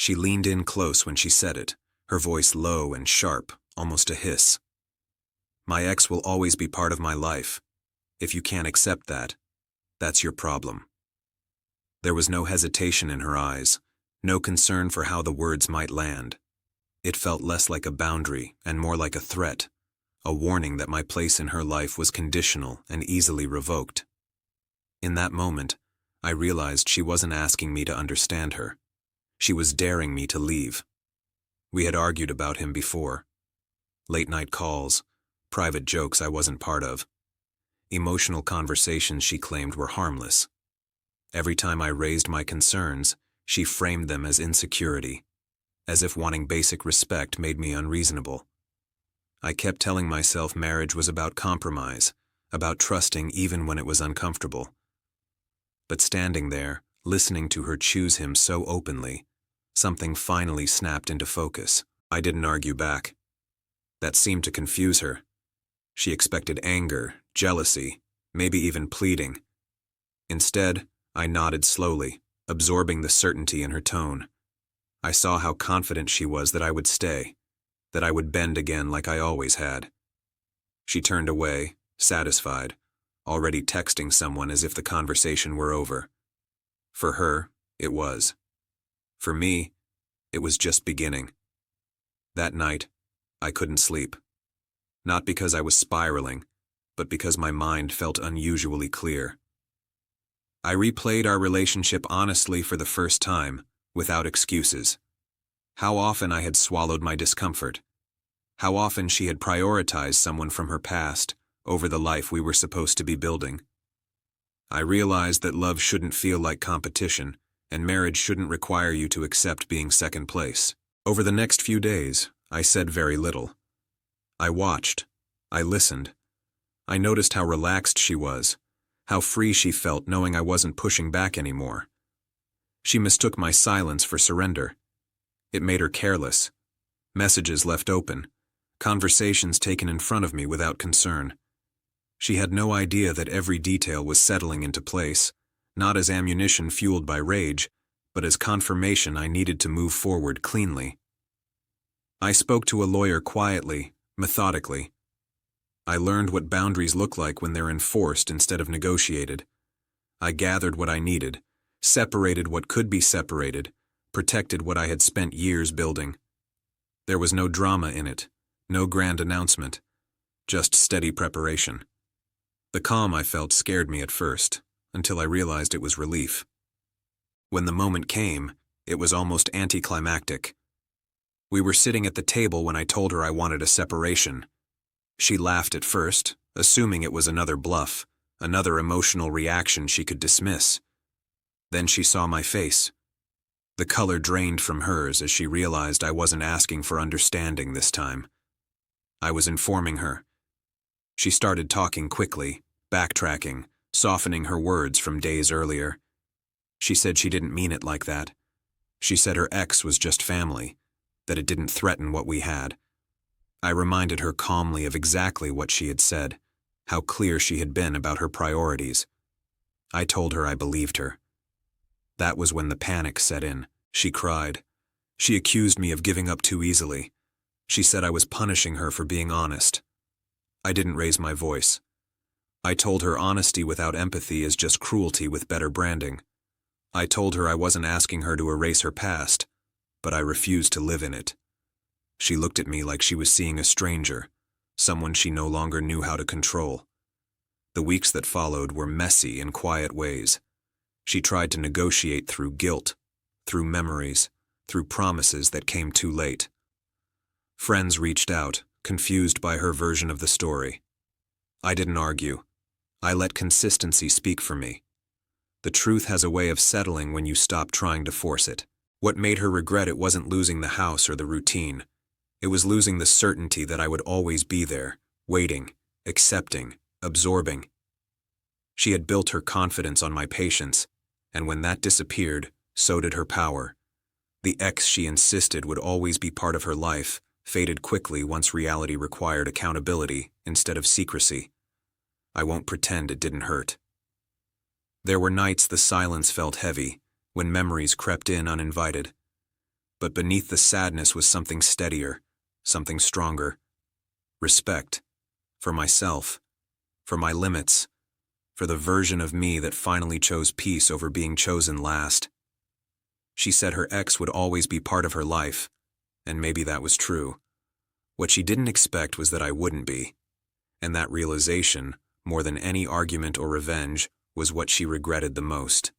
She leaned in close when she said it, her voice low and sharp, almost a hiss. My ex will always be part of my life. If you can't accept that, that's your problem. There was no hesitation in her eyes, no concern for how the words might land. It felt less like a boundary and more like a threat, a warning that my place in her life was conditional and easily revoked. In that moment, I realized she wasn't asking me to understand her. She was daring me to leave. We had argued about him before. Late-night calls, private jokes I wasn't part of. Emotional conversations she claimed were harmless. Every time I raised my concerns, she framed them as insecurity, as if wanting basic respect made me unreasonable. I kept telling myself marriage was about compromise, about trusting even when it was uncomfortable. But standing there, listening to her choose him so openly, something finally snapped into focus. I didn't argue back. That seemed to confuse her. She expected anger, jealousy, maybe even pleading. Instead, I nodded slowly, absorbing the certainty in her tone. I saw how confident she was that I would stay, that I would bend again like I always had. She turned away, satisfied, already texting someone as if the conversation were over. For her, it was. For me, it was just beginning. That night, I couldn't sleep. Not because I was spiraling, but because my mind felt unusually clear. I replayed our relationship honestly for the first time, without excuses. How often I had swallowed my discomfort. How often she had prioritized someone from her past over the life we were supposed to be building. I realized that love shouldn't feel like competition, and marriage shouldn't require you to accept being second place. Over the next few days, I said very little. I watched. I listened. I noticed how relaxed she was, how free she felt knowing I wasn't pushing back anymore. She mistook my silence for surrender. It made her careless. Messages left open. Conversations taken in front of me without concern. She had no idea that every detail was settling into place, not as ammunition fueled by rage, but as confirmation I needed to move forward cleanly. I spoke to a lawyer quietly, methodically. I learned what boundaries look like when they're enforced instead of negotiated. I gathered what I needed, separated what could be separated, protected what I had spent years building. There was no drama in it, no grand announcement, just steady preparation. The calm I felt scared me at first, until I realized it was relief. When the moment came, it was almost anticlimactic. We were sitting at the table when I told her I wanted a separation. She laughed at first, assuming it was another bluff, another emotional reaction she could dismiss. Then she saw my face. The color drained from hers as she realized I wasn't asking for understanding this time. I was informing her. She started talking quickly, backtracking, softening her words from days earlier. She said she didn't mean it like that. She said her ex was just family, that it didn't threaten what we had. I reminded her calmly of exactly what she had said, how clear she had been about her priorities. I told her I believed her. That was when the panic set in. She cried. She accused me of giving up too easily. She said I was punishing her for being honest. I didn't raise my voice. I told her honesty without empathy is just cruelty with better branding. I told her I wasn't asking her to erase her past, but I refused to live in it. She looked at me like she was seeing a stranger, someone she no longer knew how to control. The weeks that followed were messy in quiet ways. She tried to negotiate through guilt, through memories, through promises that came too late. Friends reached out, confused by her version of the story. I didn't argue. I let consistency speak for me. The truth has a way of settling when you stop trying to force it. What made her regret it wasn't losing the house or the routine. It was losing the certainty that I would always be there, waiting, accepting, absorbing. She had built her confidence on my patience, and when that disappeared, so did her power. The ex she insisted would always be part of her life faded quickly once reality required accountability instead of secrecy. I won't pretend it didn't hurt. There were nights the silence felt heavy, when memories crept in uninvited. But beneath the sadness was something steadier, something stronger. Respect. For myself. For my limits. For the version of me that finally chose peace over being chosen last. She said her ex would always be part of her life, and maybe that was true. What she didn't expect was that I wouldn't be. And that realization, more than any argument or revenge, was what she regretted the most.